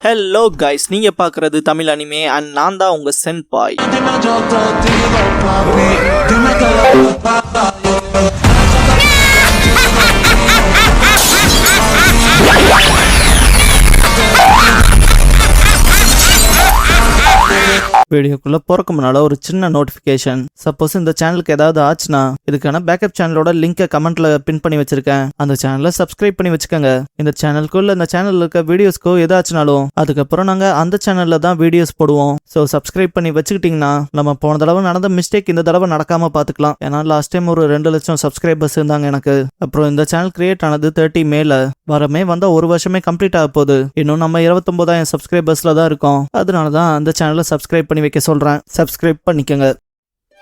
Hello guys, நீங்க பார்க்குறது Tamil anime and நான் தான் உங்க சென்பாய். வீடியோக்குள்ள போறக்கு முன்னால ஒரு சின்ன நோட்டிபிகேஷன். சப்போஸ் இந்த சேனலுக்கு ஏதாவது ஆச்சுன்னா இதுக்கான பேக்கப் சேனலோட லிங்கை கமெண்ட்ல பின் பண்ணி வச்சிருக்கேன். அந்த சேனலை சப்ஸ்கிரைப் பண்ணி வச்சுக்கோங்க. இந்த சேனலுக்குள்ள இந்த சேனல்ல இருக்க வீடியோஸ்க்கோ ஏதாச்சுனாலும் அதுக்கப்புறம் நாங்க அந்த சேனல்ல தான் வீடியோஸ் போடுவோம். ஸோ சப்ஸ்கிரைப் பண்ணி வச்சுக்கிட்டீங்கன்னா நம்ம போன தடவை நடந்த மிஸ்டேக் இந்த தடவை நடக்காம பாத்துக்கலாம். ஏன்னா லாஸ்ட் டைம் ஒரு 2 லட்சம் சப்ஸ்கிரைபர்ஸ் இருந்தாங்க எனக்கு. அப்புறம் இந்த சேனல் கிரியேட் ஆனது 30 மேல வரமே வந்தா 1 வருஷமே கம்ப்ளீட் ஆக போகுது. இன்னும் நம்ம 29,000 சப்ஸ்கிரைபர்ஸ்ல தான் இருக்கோம். அதனாலதான் அந்த சேனலை சப்ஸ்கிரைப் பண்ணி வைக்க சொல்றேன். சப்ஸ்கிரைப் பண்ணிக்கங்க.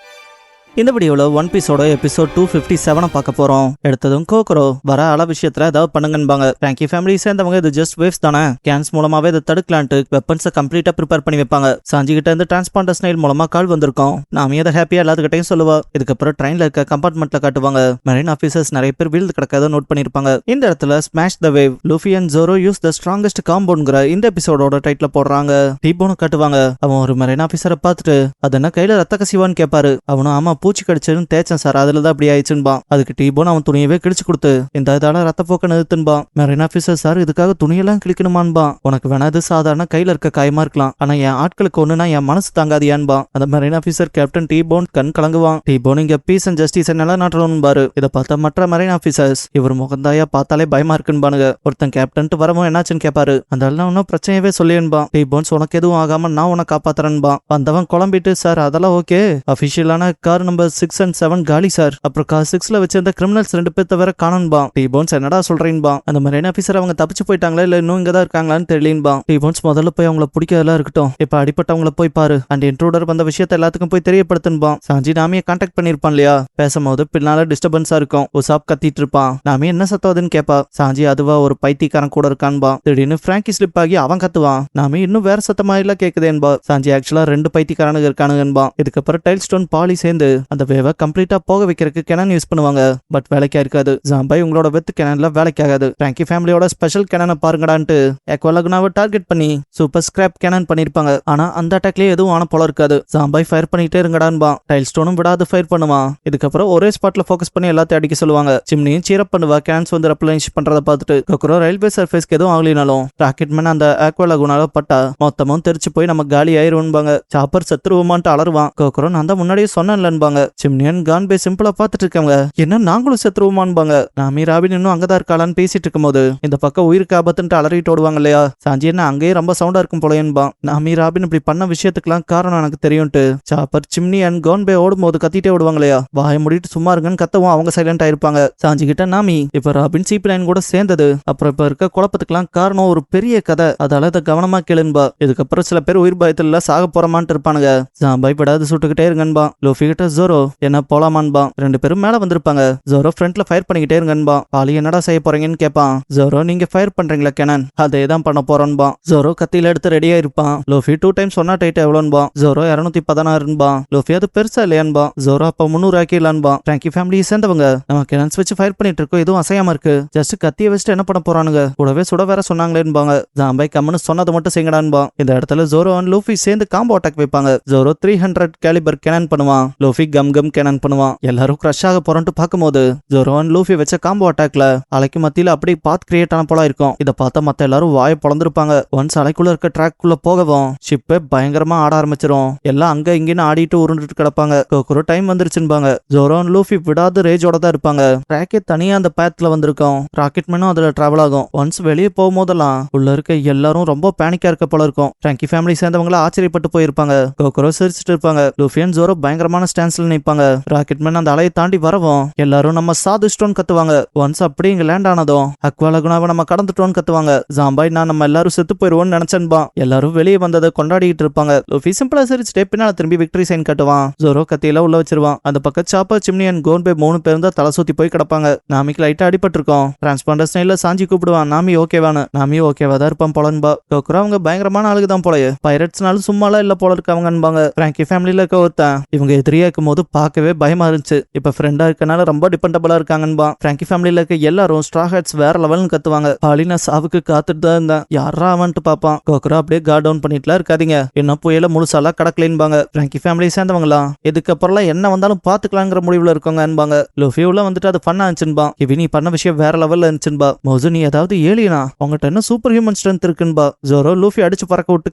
இந்த வீடியோல ஒன் பீஸோட எபிசோட் 257 பார்க்க போறோம். எடுத்ததும் கோக்ரோ வர அள விஷயத்துல ஏதாவது பண்ணுங்கன்பாங்க. பிராங்கி ஃபேமிலி சேர்ந்தவங்க இது ஜஸ்ட் வேவ்ஸ் தானே, கேன்ஸ் மூலமாவே இதை தடுக்கலான்ட்டு வெப்பன்ஸை கம்ப்ளீட்டா ப்ரிப்பேர் பண்ணி வைப்பாங்க. சாஞ்சி கிட்ட இருந்து டிரான்ஸ்பாண்டர் ஸ்னைல் மூலமா கால் வந்திருக்கோம். நாமே அதை ஹாப்பியா எல்லாத்துக்கிட்டையும் சொல்லுவா. இதுக்கப்புறம் ட்ரெயின்ல இருக்க கம்பார்ட்மெண்ட்ல காட்டுவாங்க. மெரைன் ஆபீசர்ஸ் நிறைய பேர் வீழ்ந்து கிடக்காத நோட் பண்ணிருப்பாங்க. இந்த இடத்துல smash the wave Luffy and Zoro use the strongest காம்பவுண்ட்ங்கிற இந்த எபிசோடோட டைட்டில் போடுறாங்க. டீபோனு காட்டுவாங்க. அவன் ஒரு மெரைன் ஆபீசரை பார்த்துட்டு அது என்ன கையில ரத்த கசிவான்னு கேட்பாரு. அவனும் ஆமா பூச்சி கடிச்சுன்னு தேய்ச்சேன் சார், அதுலதான் அப்படி ஆயிடுச்சுன்பா. அதுக்கு டீபோன் அவன் துணியவே கிழிச்சு கொடுத்து இந்த இதால ரத்த போக்க நிறுத்துன்பா. மெரைன் ஆபீசர் சார் இதுக்காக துணியெல்லாம் கிழிக்கணுமான்பா. உனக்கு வேணா இது சாதாரண கையில இருக்க காயமா இருக்கலாம், ஆனா என் ஆட்களுக்கு ஒண்ணுனா என் மனசு தாங்காதியான்பா. அந்த மெரைன் ஆபீசர் கேப்டன் டீபோன் கண் கலங்குவான். டீபோன் இங்க பீஸ் அண்ட் ஜஸ்டிஸ் எல்லாம் நாட்டணும்பாரு. இதை பார்த்தா மற்ற மெரைன் ஆபீசர்ஸ் இவர் முகந்தாயா பார்த்தாலே பயமா இருக்குன்பானுங்க. ஒருத்தன் கேப்டன் வரவும் என்னாச்சுன்னு கேட்பாரு. அந்த ஒன்னும் பிரச்சனையவே சொல்லியன்பா. டீபோன்ஸ் உனக்கு எதுவும் ஆகாம நான் உனக்கு காப்பாத்துறேன்பா. வந்தவன் குழம்பிட்டு சார் அதெல்லாம் ஓகே, அபிஷியலான கார் நம்பர் 6 and 7 காலி சார். அப்புறம் கார் 6ல வச்சிருந்த கிரிமினல்ஸ் 2 பேர்த்த வேற காணோம்பா. டீபோன்ஸ் என்னடா சொல்றீன்பா. அந்த மெரைன் ஆபீசர் அவங்க தப்பிச்சு போயிட்டாங்களா இல்ல இன்னும் இங்கதான் இருக்காங்களான்னு தெரியலன்பா. டீபோன்ஸ் முதல்ல போய் அவங்கள பிடிக்கிறதெல்லாம் இருக்கட்டும், இப்ப அடிப்பட்டவங்கள போய் பாரு அண்ட் இன்ட்ரூடர் வந்த விஷயத்த எல்லாத்துக்கும் போய் தெரியப்படுத்துன்பா. சாஞ்சி நாமியை கான்டாக்ட் பண்ணிருப்பான் இல்லையா, பேசும்போது பின்னால டிஸ்டர்பன்ஸா இருக்கும். உசாப் கத்திட்டு இருப்பான். நாமி என்ன சத்தவதுன்னு கேப்பா. சாஞ்சி அதுவா ஒரு பைத்தியக்காரன் கூட இருக்கான்பா. திடீர்னு பிராங்கி ஸ்லிப் ஆகி அவன் கத்துவான். நாமி இன்னும் வேற சத்தமா இல்ல கேக்குதேன்பா. சாஞ்சி ஆக்சுவலா 2 பைத்தியக்காரனுங்க இருக்கானுங்கன்பா. இதுக்கப்புறம் டைல் ஸ்டோன் பாலி சேர்ந்து அந்த வேவ கம்ப்ளீட்டா போக வைக்கிறதுக்கு கெனான் யூஸ் பண்ணுவாங்க. பட் வேலைக்கா இருக்காது. ஜாம்பாய் உங்களோட வெத்து கெனான்ல வேலைக்காகாது. பிராங்கி ஃபேமிலியோட ஸ்பெஷல் கெனானை பாருங்கடான்ட்டு எக்வலகுனாவை டார்கெட் பண்ணி சூப்பர் ஸ்கிராப் கெனான் பண்ணிருப்பாங்க. ஆனா அந்த அட்டாக்லயே எதுவும் ஆன போல இருக்காது. ஜாம்பாய் ஃபயர் பண்ணிட்டே இருங்கடான்பா. டைல் ஸ்டோனும் விடாது ஃபயர் பண்ணுவான். இதுக்கப்புறம் ஒரே ஸ்பாட்ல ஃபோக்கஸ் பண்ணி எல்லாத்தையும் அடிக்க சொல்லுவாங்க. சிம்னியும் சீரப் பண்ணுவா. கேன்ஸ் வந்து ரெப்ளனிஷ் பண்றத பார்த்துட்டு கொக்கரோ ரயில்வே சர்ஃபேஸ்க்கு எதுவும் ஆகலினாலும் ராக்கெட் மேன் அந்த ஆக்வலகுனால பட்டா மொத்தமும் தெரிச்சு போய் நம்ம காலி ஆயிருவாங்க. சாப்பர் சத்துருவோமான்ட்டு அலருவான். கொக்கரோ நான் தான் முன்னாடியே சொன்னேன்லன்பாங்க. சிம்னியன் கான்பே சிம்பிளா பார்த்துட்டு இருக்காங்க. என்ன நாங்களும் செத்துருவோமான்பாங்க. நாமி ராபின் இன்னும் அங்கதான் இருக்காளான்னு பேசிட்டு இருக்கும் போது இந்த பக்கம் உயிருக்கு ஆபத்துன்ட்டு அலறிட்டு ஓடுவாங்க இல்லையா. சாஞ்சி என்ன அங்கேயே ரொம்ப சவுண்டா இருக்கும் போலயன்பா. நாமி ராபின் இப்படி பண்ண விஷயத்துக்குலாம் காரணம் எனக்கு தெரியும்ட்டு சாப்பர் சிம்னி அண்ட் கான்பே ஓடும்போது கத்திட்டே ஓடுவாங்க இல்லையா. வாய முடிட்டு சும்மா இருங்கன்னு கத்தவும் அவங்க சைலண்ட் ஆயிருப்பாங்க. சாஞ்சி கிட்ட நாமி இப்ப ராபின் சீப் லைன் கூட சேர்ந்தது அப்புறம் இப்ப இருக்க குழப்பத்துக்குலாம் காரணம் ஒரு பெரிய கதை, அதால இதை கவனமா கேளுன்பா. இதுக்கப்புறம் சில பேர் உயிர் பயத்துல சாக போறமான்ட்டு இருப்பானுங்க. ஜாம்பாய் விடாது சுட்டுக்கிட்டே இருங்கன்பா. லூஃபி கிட்ட ஜோரோ என்ன போலாமான்பா. 2 பேரும் மேல வந்திருப்பாங்க. ஜோரோ ஃப்ரண்ட்ல ஃபயர் பண்ணிக்கிட்டே இருங்கன்பா. பாலி என்னடா செய்ய போறீங்கன்னு கேட்பான். ஜோரோ நீங்க ஃபயர் பண்றீங்களா கெனான், அதே தான் பண்ண போறோன்பா. ஜோரோ கத்தியில எடுத்து ரெடியா இருப்பான். லூஃபி 2 டைம்ஸ் சொன்னா டைட் எவ்வளோன்பா. ஜோரோ 216 லூஃபி அது பெருசா இல்லையான்பா. ஜோரோ அப்ப 300 ஆக்கிடலான்பா. பிராங்கி ஃபேமிலியை சேர்ந்தவங்க நம்ம கெனான்ஸ் வச்சு ஃபயர் பண்ணிட்டு இருக்கோம், எதுவும் அசையாம இருக்கு, ஜஸ்ட் கத்திய வச்சுட்டு என்ன பண்ண போறானுங்க, கூடவே சுட வேற சொன்னாங்களேன்பாங்க. ஜாம்பாய் கம்முன்னு சொன்னதை மட்டும் செய்யடான்பா. இந்த இடத்துல ஜோரோ அண்ட் லூஃபி சேர்ந்து காம்போ அட்டாக் வைப்பாங்க. ஜோரோ 300 கேலிபர் கெனான் பண்ணுவான். லூஃபி கம் கெனான் பண்ணுவான். எல்லாரும் கிரஷ் ஆக போறோம்னு பார்க்கும்போது ஜோரோ அண்ட் லூஃபி வச்ச காம்போ அட்டாக்ல அலைக்கு மத்தியில அப்படியே பாத் கிரியேட் ஆன போல இருக்கும். இதை பார்த்தா மத்த எல்லாரும் வாயை பொளந்திருப்பாங்க. ஒன்ஸ் அலைக்குள்ள இருக்க ட்ராக்குள்ள போகவும் ஷிப்பே பயங்கரமா ஆட ஆரம்பிச்சிரும். எல்லாம் அங்க இங்கன்னு ஆடிட்டு உருண்டுட்டு கிடப்பாங்க. ஒரு டைம் வந்துருச்சுன்பாங்க. ஜோரோ அண்ட் லூஃபி விடாது ரேஜோட தான் இருப்பாங்க. ட்ராக்கே தனியா அந்த பேத்ல வந்திருக்கும். ராக்கெட் மேனும் அதுல டிராவல் ஆகும். ஒன்ஸ் வெளியே போகும்போதெல்லாம் உள்ள இருக்க எல்லாரும் ரொம்ப பேனிக்கா இருக்க போல இருக்கும். பிராங்கி ஃபேமிலி சேர்ந்தவங்கள ஆச்சரியப்பட்டு போயிருப்பாங்க. கோக்கரோ சிரிச்சிட்டு இருப்பாங்க. லூஃபி அண்ட் ஜோரோ பயங்கரமான ஸ்டான்ஸ்ல நிற்பாங்க. ராக்கெட் மேன் அந்த அலையை தாண்டி வரவும் எல்லாரும் நம்ம சாதிச்சிட்டோன்னு கத்துவாங்க. ஒன்ஸ் அப்படி இங்க லேண்ட் ஆனதும் அக்வாலகுனாவை நம்ம கடந்துட்டோன்னு கத்துவாங்க. ஜாம்பாய் நான் நம்ம எல்லாரும் செத்து போயிருவோம்னு நினைச்சேன்பா. எல்லாரும் வெளியே வந்ததை கொண்டாடிட்டு இருப்பாங்க. லூஃபி சிம்பிளா சிரிச்சுட்டே பின்னால திரும்பி விக்டரி சைன் கட்டுவான். ஜோரோ கத்தியில உள்ள வச்சிருவான். அந்த பக்கம் சாப்பர் சிம்னி அண்ட் கோன்பே 3 பேரும் தான் தலை சுத்தி போய் கிடப்பாங்க. நாமிக்கு லைட்டா அடிபட்டு இருக்கோம். டிரான்ஸ்பாண்டர் ஸ்டைல்ல சாஞ்சி கூப்பிடுவான். நாமி ஓகேவானு. நாமி ஓகேவா தான் இருப்பான் போலன்பா. கோக்குரா அவங்க பயங்கரமான ஆளுக்கு தான் போலயே, பைரட்ஸ்னாலும் சும்மாலாம் இல்ல போல இருக்கவங்கன்பாங்க. பிராங்கி ஃபேமிலியில இருக்க ஒருத்தன் இவங்க எதிரியா இருக்க பார்க்கும்போது பார்க்கவே பயமா இருந்துச்சு. இப்ப ஃப்ரெண்டா இருக்கனால ரொம்ப டிபெண்டபிளா இருக்காங்கன்பா. பிராங்கி ஃபேமிலியில இருக்க எல்லாரும் ஸ்ட்ரா ஹேட்ஸ் வேற லெவல்னு கத்துவாங்க. பாலினா சாவுக்கு காத்துட்டு தான் இருந்தேன். யாரா அவன்ட்டு பாப்பான். கோக்குரா அப்படியே கார்ட் டவுன் பண்ணிட்டுலாம் இருக்காதீங்க, என்ன புயல முழுசாலாம் கடக்கலேன்பாங்க. பிராங்கி ஃபேமிலி சேர்ந்தவங்களாம் இதுக்கப்புறம்லாம் என்ன வந்தாலும் பாத்துக்கலாங்கிற முடிவுல இருக்கவங்கன்பாங்க. லூஃபி உள்ள வந்துட்டு அது ஃபன்னா இருந்துச்சுன்பா. இவி நீ பண்ண விஷயம் வேற லெவல்ல இருந்துச்சுன்பா. மோசு நீ ஏதாவது ஏலியனா, உங்ககிட்ட என்ன சூப்பர் ஹியூமன் ஸ்ட்ரென்த் இருக்குன்பா. ஜோரோ லூஃபி அடிச்சு பறக்க விட்டு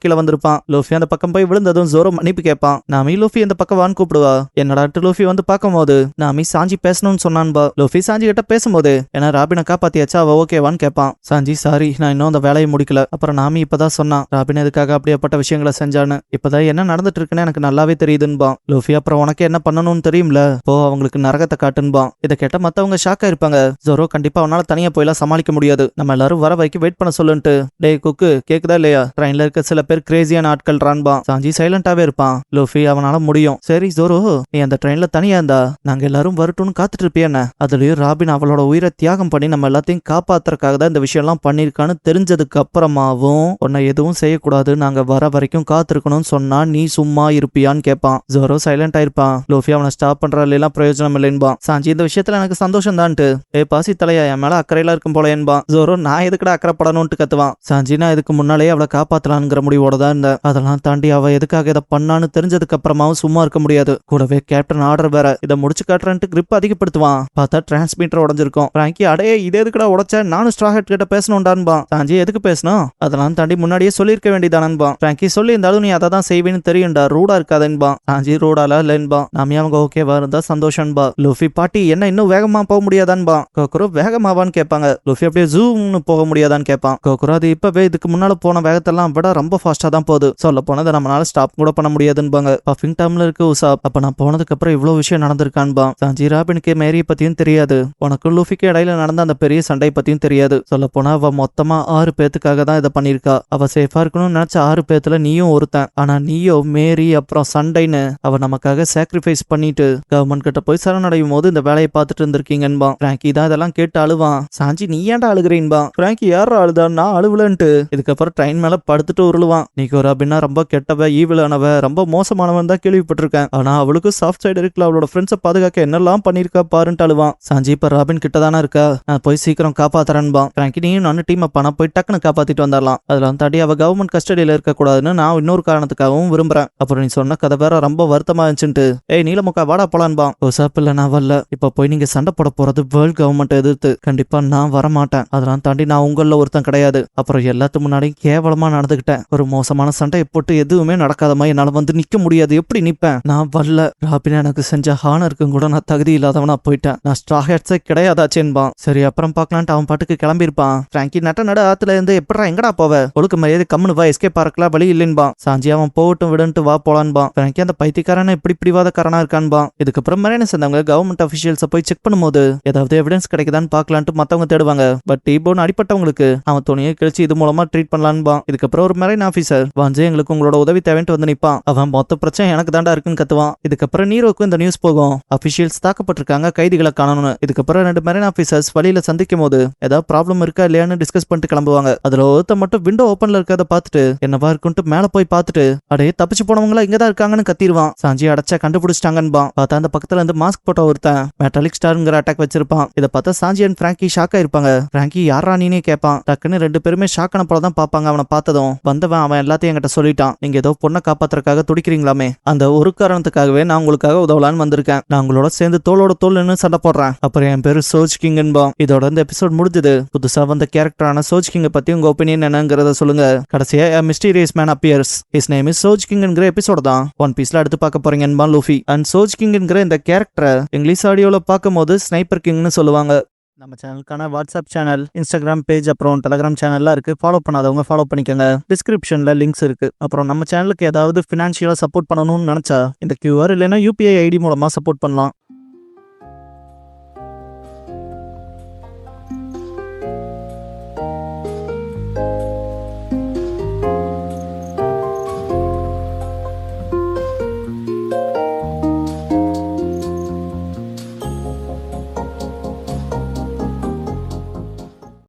கீழே வந்திருப்பான். லூஃபி அந்த பக்கம் போய் விழுந்ததும் ஜோரோ மன்னிப்பு கேட்பான். நாமி லூஃபி இந்த பக்கம் வான்னு கூப்பிடுவா. என்னடாட்டு லூஃபி வந்து பார்க்கும்போது நாமி சாஞ்சி பேசணும்னு சொன்னான்பா. லூஃபி சாஞ்சி கிட்ட பேசும்போது ஏன்னா ராபினை காப்பாத்தியாச்சா அவ ஓகேவான்னு கேட்பான். சாஞ்சி சாரி நான் இன்னும் அந்த வேலையை முடிக்கல. அப்புறம் நாமி இப்பதான் சொன்னான் ராபின் எதுக்காக அப்படியேப்பட்ட விஷயங்களை செஞ்சான்னு. இப்பதான் என்ன நடந்துட்டு இருக்குன்னு எனக்கு நல்லாவே தெரியுதுன்பா. லூஃபி அப்புறம் உனக்கு என்ன பண்ணணும்னு தெரியும்ல, போ அவங்களுக்கு நரகத்தை காட்டுன்பா. இதை கேட்ட மத்தவங்க ஷாக்கா இருப்பாங்க. ஜோரோ கண்டிப்பா அவனால தனியா போயெல்லாம் சமாளிக்க முடியாது, நம்ம எல்லாரும் வர வரைக்கும் வெயிட் பண்ண சொல்லுன்ட்டு. டே குக்கு கேக்குதா இல்லையா, ட்ரெயின்ல இருக்க சில பேர் கிரேசியான ஆட்கள் ரான்பா. சாஞ்சி சைலண்டாவே இருப்பான். லூஃபி அவனால முடியும். சரி ஜோரோ நீ அந்த ட்ரெயின்ல தனியா இருந்தா நாங்க எல்லாரும் வரட்டும்னு காத்துட்டு இருப்பியான. அதுலயும் ராபின் அவளோட உயிரை தியாகம் பண்ணி நம்ம எல்லாத்தையும் காப்பாத்துறதுக்காக தான் இந்த விஷயம் எல்லாம் பண்ணிருக்கான்னு தெரிஞ்சதுக்கு அப்புறமாவும் உன்னை எதுவும் செய்யக்கூடாது, நாங்க வர வரைக்கும் காத்திருக்கணும்னு சொன்னா நீ சும்மா இருப்பியான்னு கேட்பான். ஜோரோ சைலண்ட் ஆயிருப்பான். லூஃபி அவனை ஸ்டாப் பண்றதுல எல்லாம் பிரயோஜனம் இல்லைன்பா. சாஞ்சி இந்த விஷயத்துல எனக்கு சந்தோஷம் தான்ட்டு. பாசி தலையா என் மேல அக்கறையில இருக்கும் போல என்பா. ஜோரோ நான் எதுக்கடா அக்கறைப்படணும்னு கத்துவான். சாஞ்சி நான் இதுக்கு முன்னாலேயே அவளை காப்பாத்தலான்ங்கிற முடிவோட தான் இருந்தேன். அதெல்லாம் தாண்டி அவ எதுக்காக இதை பண்ணான்னு தெரிஞ்சதுக்கு அப்புறமாவும் சும்மா இருக்க முடியாது. கூடவே கேப்டன் ஆர்டர் வேற. இதை முடிச்சு காட்டுறேன்ட்டு கிரிப் அதிகப்படுத்துவான். பார்த்தா டிரான்ஸ்மீட்டர் உடஞ்சிருக்கும். பிராங்கி அடையே இது எதுக்குடா உடைச்ச, நானும் ஸ்ட்ரா ஹேட் கிட்ட பேசணும்டான்பா. சாஞ்சி எதுக்கு பேசணும், அதெல்லாம் தாண்டி முன்னாடியே சொல்லியிருக்க வேண்டியதானன்பா. பிராங்கி சொல்லி இருந்தாலும் நீ அதை தான் செய்வேன்னு தெரியும்டா, ரூடா இருக்காதன்பா. சாஞ்சி ரூடால இல்லன்பா. நாமி அவங்க ஓகேவா இருந்தா சந்தோஷம்பா. லூஃபி பாட்டி என்ன இன்னும் வேகமா போக முடியாதான்பா. கோக்குரோ வேகமாவான்னு கேட்பாங்க. லூஃபி அப்படியே ஜூம்னு போக முடியாதான்னு கேட்பான். கோக்குரோ அது இப்பவே இதுக்கு முன்னால போன வேகத்தெல்லாம் விட ரொம்ப ஃபாஸ்டா தான் போகுது, சொல்ல போனதை நம்மளால ஸ்டாப் கூட பண்ண முடியாதுன்பாங்க. பஃபிங் டைம்ல இருக்கு உசாப். அப்ப நான் போனதுக்கு அப்புறம் இவ்வளவு விஷயம் நடந்திருக்கான்பா. சாஞ்சி ராபினுக்கு மேரியை பத்தியும் தெரியாது, உனக்கு லூஃபிக்கு இடையில நடந்த அந்த பெரிய சண்டை பத்தியும் தெரியாது. சொல்ல போனா அவ மொத்தமா 6 பேத்துக்காக தான் இதை பண்ணிருக்கா. அவ சேஃபா இருக்கணும்னு நினைச்ச 6 பேத்துல நீயும் ஒருத்தன். ஆனா நீயோ மேரி அப்புறம் சண்டைன்னு அவ நமக்காக சாக்ரிஃபைஸ் பண்ணிட்டு கவர்மெண்ட் கிட்ட போய் சரணடையும் போது இந்த வேலையை பார்த்துட்டு இருந்திருக்கீங்கன்பா. பிராங்கி தான் இதெல்லாம் கேட்டு அழுவான். சாஞ்சி நீ ஏன்டா அழுகிறீன்பா. பிராங்கி யாரா அழுதா, நான் அழுவலன்ட்டு. இதுக்கப்புறம் ட்ரெயின் மேல படுத்துட்டு உருளுவான். நீக்கு ஒரு அப்படின்னா ரொம்ப கெட்டவ ஈவிலானவ ரொம்ப மோசமானவன் தான் கேள்விப்பட்டிருக்கேன், ஆனா அவளுக்கு சாஃப்ட் சைடு இருக்குல்ல, அவளோட ஃப்ரெண்ட்ஸை பாதுகாக்க என்னெல்லாம் பண்ணிருக்கா பாருன்ட்டு அழுவான். சாஞ்சி இப்ப ராபின் கிட்ட தானே இருக்கா, நான் போய் சீக்கிரம் காப்பாத்துறேன்பா. பிராங்கி நீயும் நானும் டீம் அப்பா போய் டக்குன்னு காப்பாத்திட்டு வந்துடலாம். அதெல்லாம் தாண்டி அவ கவர்மெண்ட் கஸ்டடியில இருக்க கூடாதுன்னு நான் இன்னொரு காரணத்துக்காகவும் விரும்புறேன். அப்புறம் நீ சொன்ன கதை வேற ரொம்ப வருத்தமா இருந்துச்சுட்டு. ஏய் நீலமுக்கா வாடா போலான்பா. ஓசாப்பில்ல நான் வரல, இப்ப போய் நீங்க சண்டை போட போறது வேர்ல்ட் கவர்மெண்ட் எதிர்த்து. கண்டிப்பா நான் வரமாட்டேன். அதெல்லாம் தாண்டி நான் உங்கள ஒருத்தன் கிடையாது. அப்புறம் எல்லாத்துக்கு முன்னாடியும் கேவலமா நடந்துகிட்டேன். ஒரு மோசமான சண்டையை போட்டு எதுவுமே நடக்காத மாதிரி என்னால வந்து நிக்க முடியாது, எப்படி நிப்பேன். நான் வரல. ராபின் எனக்கு செஞ்ச ஹானருக்கும் கூட நான் தகுதி இல்லாதவனா போயிட்டேன். நான் ஸ்ட்ரா ஹேட்ஸே கிடையாதாச்சேன்பான். சரி அப்புறம் பாக்கலான்ட்டு அவன் பாட்டுக்கு கிளம்பி இருப்பான். பிராங்கி நட ஆத்துல இருந்து எப்படா எங்கடா போவ, ஒழுக்க மரியாதை கம்முனு வா, எஸ்கேப் பார்க்கலாம் வழி இல்லைன்பான். சாஞ்சி அவன் போகட்டும் விடுன்ட்டு வா போலான்பான். பிராங்கி அந்த பைத்தியக்காரன இப்படி பிடிவாதக்காரனா இருக்கான்பான். இதுக்கப்புறம் மரியாதை சேர்ந்தவங்க கவர்மெண்ட் அபிஷியல்ஸை போய் செக் பண்ணும்போது ஏதாவது எவிடன்ஸ் கிடைக்குதான்னு பாக்கலான்ட்டு மத்தவங்க தேடுவாங்க. பட் டீபோன் அடிப்பட்டவங்களுக்கு அவன் துணியை கிழிச்சு இது மூலமா ட்ரீட் பண்ணலான்பான். இதுக்கப்புறம் ஒரு மெரைன் ஆபீசர் வாஞ்சே எங்களுக்கு உங்களோட உதவி தேவைன்ட்டு வந்து நிப்பான். அவன் மொத்த பிரச்சனை எனக்கு தாண்டா இருக்குன்னு கத்துவான். இதுக்கப்புறம் நீரோக்கும் இந்த நியூஸ் போகும், அபிஷியல்ஸ் தாக்கப்பட்டிருக்காங்க, கைதிகளை காணணும்னு. இதுக்கப்புறம் 2 மெரைன் ஆபீசர்ஸ் வழியில சந்திக்கும் போது ஏதாவது ப்ராப்ளம் இருக்கா இல்லையான்னு டிஸ்கஸ் பண்ணிட்டு கிளம்புவாங்க. அதுல ஒருத்த மட்டும் விண்டோ ஓப்பன்ல இருக்கிறத பார்த்துட்டு என்னவா இருக்குன்ட்டு மேல போய் பார்த்துட்டு அடே தப்பிச்சு போனவங்களா இங்கதான் இருக்காங்கன்னு கத்திடுவான். சாஞ்சி அடைச்சா கண்டுபிடிச்சிட்டாங்கன்பான். பார்த்தா அந்த பக்கத்துல இருந்து மாஸ்க் போட்ட ஒருத்தன் மெட்டாலிக் ஸ்டார்ங்கிற அட்டாக் வச்சிருப்பான். இதை பார்த்தா சாஞ்சி அண்ட் பிராங்கி ஷாக்கா இருப்பாங்க. பிராங்கி யாரா நீனே கேட்பான். டக்குன்னு 2 பேருமே ஷாக்கான போல தான் பாப்பாங்க. அவனை பார்த்ததும் வந்தவன் அவன் எல்லாத்தையும் என்கிட்ட சொல்லிட்டான், நீங்க ஏதோ பொண்ணை காப்பாத்துறதுக்காக துடிக்கிறீங்களாமே, அந்த ஒரு காரணத்துக்காகவே நான் உங்களுக்காக உதவலான்னு வந்திருக்கேன். நான் உங்களோட சேர்ந்து தோளோட தோல் சண்டை போடுறேன். அப்புறம் என் பேரு சோஜ் கிங்ன்பா. இதோட இந்த எபிசோட் முடிஞ்சது. புதுசா வந்த கேரக்டரான சோஜ் கிங்க பத்தி உங்க ஒப்பீனியன் என்னங்கறத சொல்லுங்க. கடைசியா mysterious man appears, his name is சோஜ் கிங்ங்கிற எபிசோட் தான் ஒன் பீஸ்ல அடுத்து பார்க்க போறீங்கன்பா லூஃபி. அண்ட் சோஜ் கிங்ங்கிற இந்த கேரக்டரை இங்கிலீஷ் ஆடியோல பார்க்கும்போது ஸ்னைப்பர் கிங்னு சொல்லுவாங்க. நம்ம சேனலுக்கான வாட்ஸ்அப் சேனல், இன்ஸ்டாகிராம் பேஜ், அப்புறம் டெலிகிராம் சேனல்லாம் இருக்கு. ஃபாலோ பண்ணாதவங்க ஃபாலோ பண்ணிக்கோங்க. டிஸ்கிரிப்ஷன்ல லிங்க்ஸ் இருக்கு. அப்புறம் நம்ம சேனலுக்கு ஏதாவது ஃபினான்ஷியலா சப்போர்ட் பண்ணணும்னு நினைச்சா இந்த QR இல்லைன்னா UPI ID மூலமா சப்போர்ட் பண்ணலாம்.